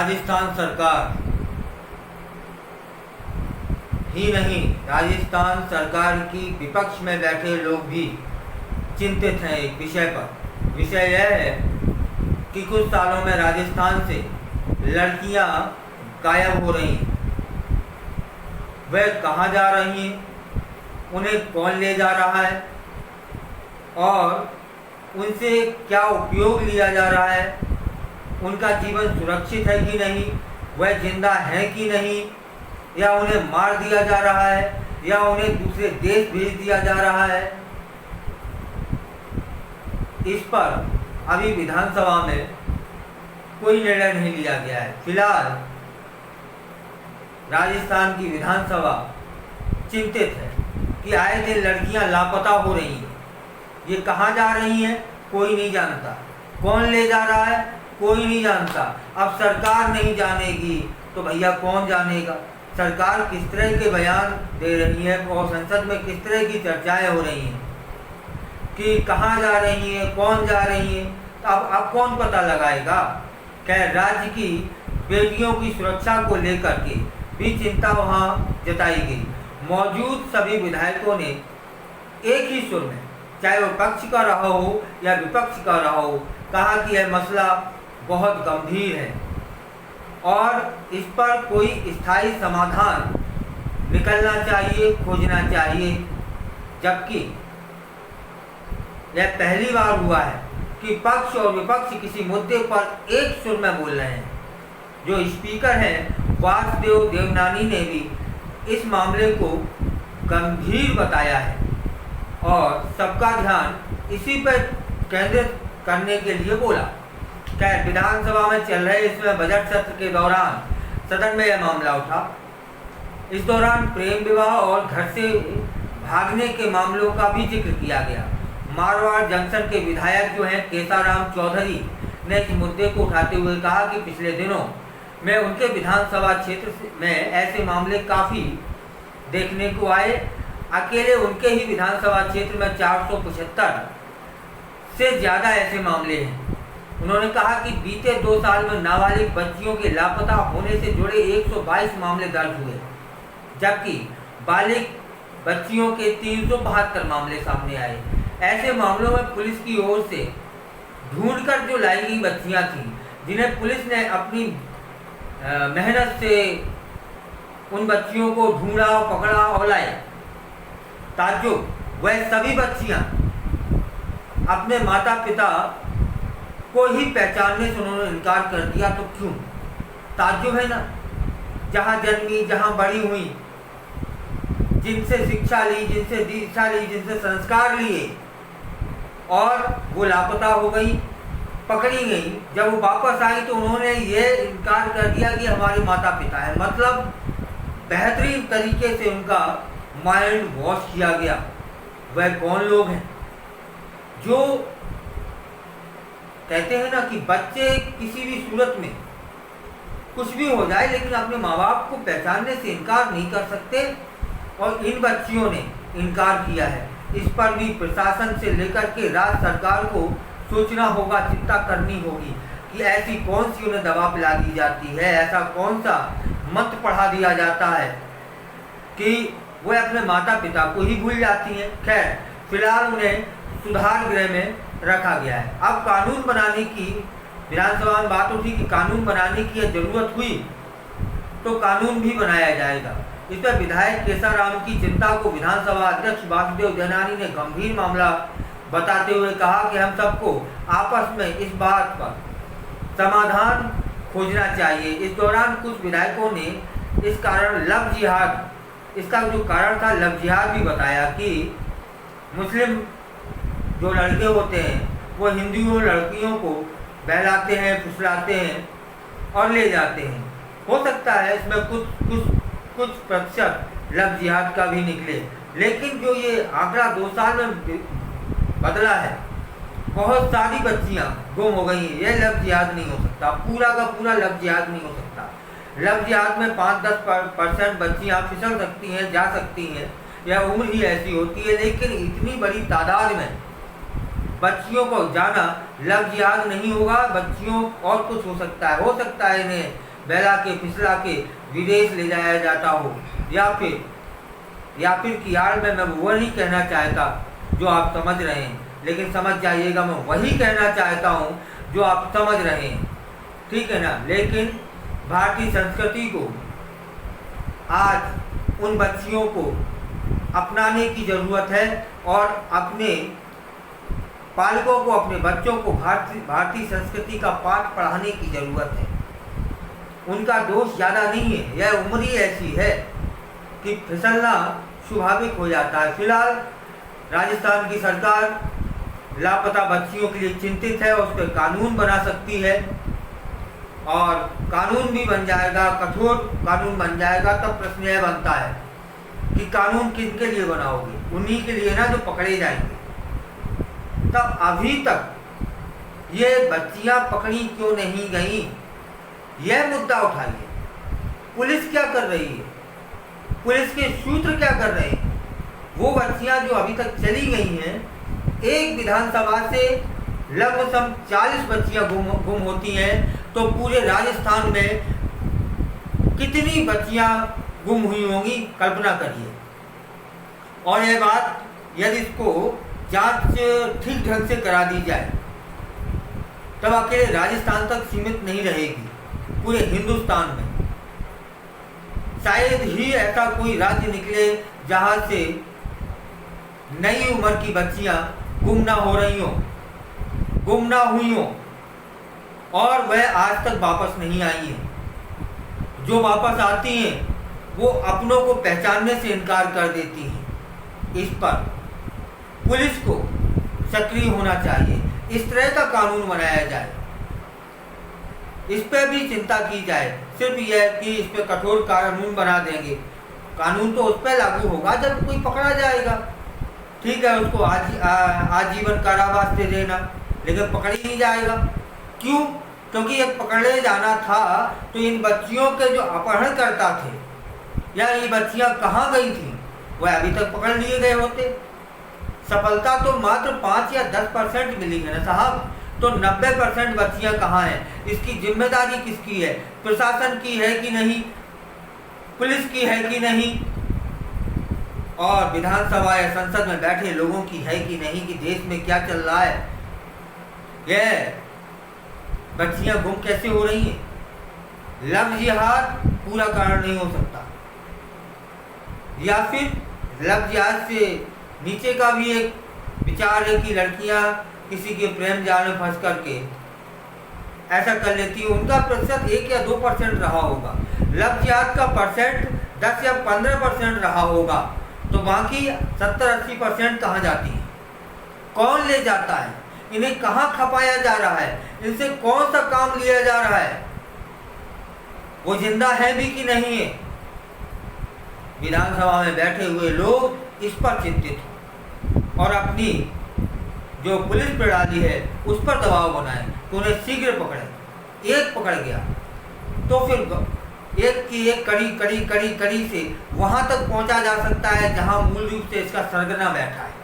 राजस्थान सरकार ही नहीं, राजस्थान सरकार की विपक्ष में बैठे लोग भी चिंतित हैं एक विषय पर। विषय यह है कि कुछ सालों में राजस्थान से लड़कियां गायब हो रही हैं। वह कहाँ जा रही हैं, उन्हें कौन ले जा रहा है और उनसे क्या उपयोग लिया जा रहा है, उनका जीवन सुरक्षित है कि नहीं, वह जिंदा है कि नहीं, या उन्हें मार दिया जा रहा है या उन्हें दूसरे देश भेज दिया जा रहा है। इस पर अभी विधानसभा में कोई निर्णय नहीं लिया गया है। फिलहाल राजस्थान की विधानसभा चिंतित है कि आए दिन लड़कियां लापता हो रही हैं। ये कहाँ जा रही हैं कोई नहीं जानता, कौन ले जा रहा है कोई नहीं जानता। अब सरकार नहीं जानेगी तो भैया कौन जानेगा। सरकार किस तरह के बयान दे रही है और संसद में किस तरह की चर्चाएं हो रही हैं कि कहाँ जा रही हैं, कौन जा रही हैं, तो अब कौन पता लगाएगा। खैर, राज्य की बेटियों की सुरक्षा को लेकर के भी चिंता वहाँ जताई गई। मौजूद सभी विधायकों ने एक ही सुर में, चाहे वो पक्ष का रहा हो या विपक्ष का रहा हो, कहा कि यह मसला बहुत गंभीर है और इस पर कोई स्थायी समाधान निकलना चाहिए, खोजना चाहिए। जबकि यह पहली बार हुआ है कि पक्ष और विपक्ष किसी मुद्दे पर एक सुर में बोल रहे हैं। जो स्पीकर हैं वासुदेव देवनानी ने भी इस मामले को गंभीर बताया है और सबका ध्यान इसी पर केंद्रित करने के लिए बोला। खैर, विधानसभा में चल रहे इसमें बजट सत्र के दौरान सदन में यह मामला उठा। इस दौरान प्रेम विवाह और घर से भागने के मामलों का भी जिक्र किया गया। मारवाड़ जंक्शन के विधायक जो हैं केसाराम चौधरी ने इस मुद्दे को उठाते हुए कहा कि पिछले दिनों में उनके विधानसभा क्षेत्र में ऐसे मामले काफ़ी देखने को आए। अकेले उनके ही विधानसभा क्षेत्र में 475 से ज़्यादा ऐसे मामले हैं। उन्होंने कहा कि बीते 2 साल में नाबालिग बच्चियों के लापता होने से जुड़े 122 मामले दर्ज हुए, जबकि बालिग बच्चियों के 372 मामले सामने आए। ऐसे मामलों में पुलिस की ओर से ढूंढकर जो लाई गई बच्चियां थीं, जिन्हें पुलिस ने अपनी मेहनत से उन बच्चियों को ढूंढा, पकड़ा और लाया, ताज्जुब, वह सभी बच्चियां अपने माता पिता को ही पहचानने से उन्होंने इनकार कर दिया। तो क्यों? ताज्जुब है ना। जहाँ जन्मी, जहाँ बड़ी हुई, जिनसे शिक्षा ली, जिनसे दीक्षा ली, जिनसे संस्कार लिए, और वो लापता हो गई, पकड़ी गई। जब वो वापस आई तो उन्होंने ये इनकार कर दिया कि हमारे माता पिता है। मतलब बेहतरीन तरीके से उनका माइंड वॉश किया गया। वह कौन लोग हैं जो कहते हैं ना कि बच्चे किसी भी सूरत में कुछ भी हो जाए लेकिन अपने माँ बाप को पहचानने से इनकार नहीं कर सकते, और इन बच्चियों ने इनकार किया है। इस पर भी प्रशासन से लेकर के राज्य सरकार को सोचना होगा, चिंता करनी होगी कि ऐसी कौन सी उन्हें दवा पिला दी जाती है, ऐसा कौन सा मंत्र पढ़ा दिया जाता है कि वह अपने माता पिता को ही भूल जाती हैं। खैर, फिलहाल उन्हें सुधार गृह में रखा गया है। अब कानून बनाने की विधानसभा में बात उठी कि कानून बनाने की जरूरत हुई तो कानून भी बनाया जाएगा। इस पर विधायक केसाराम की चिंता को विधानसभा अध्यक्ष वासुदेव देवनानी ने गंभीर मामला बताते हुए कहा कि हम सबको आपस में इस बात पर समाधान खोजना चाहिए। इस दौरान कुछ विधायकों ने इस कारण लव जिहाद, इसका जो कारण था लव जिहाद भी बताया कि मुस्लिम जो लड़के होते हैं वो हिंदुओं लड़कियों को बहलाते हैं, फुसलाते हैं और ले जाते हैं। हो सकता है इसमें कुछ प्रतिशत लव जिहाद का भी निकले, लेकिन जो ये आंकड़ा 2 साल में बदला है, बहुत सारी बच्चियां गुम हो गई हैं। यह लव जिहाद नहीं हो सकता, पूरा का पूरा लव जिहाद नहीं हो सकता। लव जिहाद में 5-10% बच्चियां फिसल सकती हैं, जा सकती हैं, यह उम्र ही ऐसी होती है, लेकिन इतनी बड़ी तादाद में बच्चियों को जाना लव जिहाद नहीं होगा। बच्चियों और कुछ हो सकता है इन्हें बहला के फिसला के विदेश ले जाया जाता हो, या फिर की आड़ में मैं वो नहीं कहना चाहता जो आप समझ रहे हैं, लेकिन समझ जाइएगा मैं वही कहना चाहता हूँ जो आप समझ रहे हैं, ठीक है ना। लेकिन भारतीय संस्कृति को आज उन बच्चियों को अपनाने की ज़रूरत है और अपने पालकों को, अपने बच्चों को भारतीय संस्कृति का पाठ पढ़ाने की ज़रूरत है। उनका दोष ज़्यादा नहीं है, यह उम्र ही ऐसी है कि फिसलना स्वाभाविक हो जाता है। फिलहाल राजस्थान की सरकार लापता बच्चियों के लिए चिंतित है, उस पर कानून बना सकती है और कानून भी बन जाएगा, कठोर कानून बन जाएगा। तब प्रश्न यह बनता है कि कानून किनके लिए बनाओगे? उन्हीं के लिए ना जो पकड़े जाएंगे। तब अभी तक ये बच्चियां पकड़ी क्यों नहीं गई, यह मुद्दा उठाइए। पुलिस क्या कर रही है? पुलिस के सूत्र क्या कर रहे हैं? वो बच्चियां जो अभी तक चली गई हैं, एक विधानसभा से लगभग 40 बच्चियां गुम होती हैं, तो पूरे राजस्थान में कितनी बच्चियां गुम हुई होंगी, कल्पना करिए। और यह बात यदि इसको जांच ठीक ढंग से करा दी जाए तब अकेले राजस्थान तक सीमित नहीं रहेगी, पूरे हिंदुस्तान में शायद ही ऐसा कोई राज्य निकले जहां से नई उम्र की बच्चियां गुम ना हो रही हों, गुम ना हुई हों और वह आज तक वापस नहीं आई हैं। जो वापस आती हैं वो अपनों को पहचानने से इनकार कर देती हैं। इस पर पुलिस को सक्रिय होना चाहिए, इस तरह का कानून बनाया जाए, इस पर भी चिंता की जाए। सिर्फ यह कि इस पर कठोर कानून बना देंगे, कानून तो उस पर लागू होगा जब कोई पकड़ा जाएगा, ठीक है, उसको आजीवन कारावास दे देना, लेकिन पकड़ ही नहीं जाएगा। क्यों? क्योंकि ये पकड़े जाना था तो इन बच्चियों के जो अपहरणकर्ता थे या ये बच्चियां कहाँ गई थी, वह अभी तक पकड़ लिए गए होते। सफलता तो मात्र 5 या 10% मिली है ना साहब, तो 90% बच्चियां कहाँ हैं? इसकी जिम्मेदारी किसकी है? प्रशासन की है कि नहीं? पुलिस की है कि नहीं? और विधानसभा या संसद में बैठे लोगों की है कि नहीं कि देश में क्या चल रहा है? यह बच्चियां गुम कैसे हो रही हैं? लव जिहाद पूरा कारण नहीं हो सकता, या फिर लव जिहाद से नीचे का भी एक विचार है कि लड़कियां किसी के प्रेम जाल में फंस करके ऐसा कर लेती है। उनका प्रतिशत 1 या 2% रहा होगा, लव जिहाद का परसेंट 10 या 15% रहा होगा, तो बाकी 70-80% कहाँ जाती है? कौन ले जाता है? इन्हें कहाँ खपाया जा रहा है? इनसे कौन सा काम लिया जा रहा है? वो जिंदा है भी कि नहीं है? विधानसभा में बैठे हुए लोग इस पर चिंतित हो और अपनी जो पुलिस प्रणाली है उस पर दबाव बनाए तो उन्हें शीघ्र पकड़े। एक पकड़ गया तो फिर एक की एक कड़ी से वहां तक पहुंचा जा सकता है जहां मूल रूप से इसका सरगना बैठा है।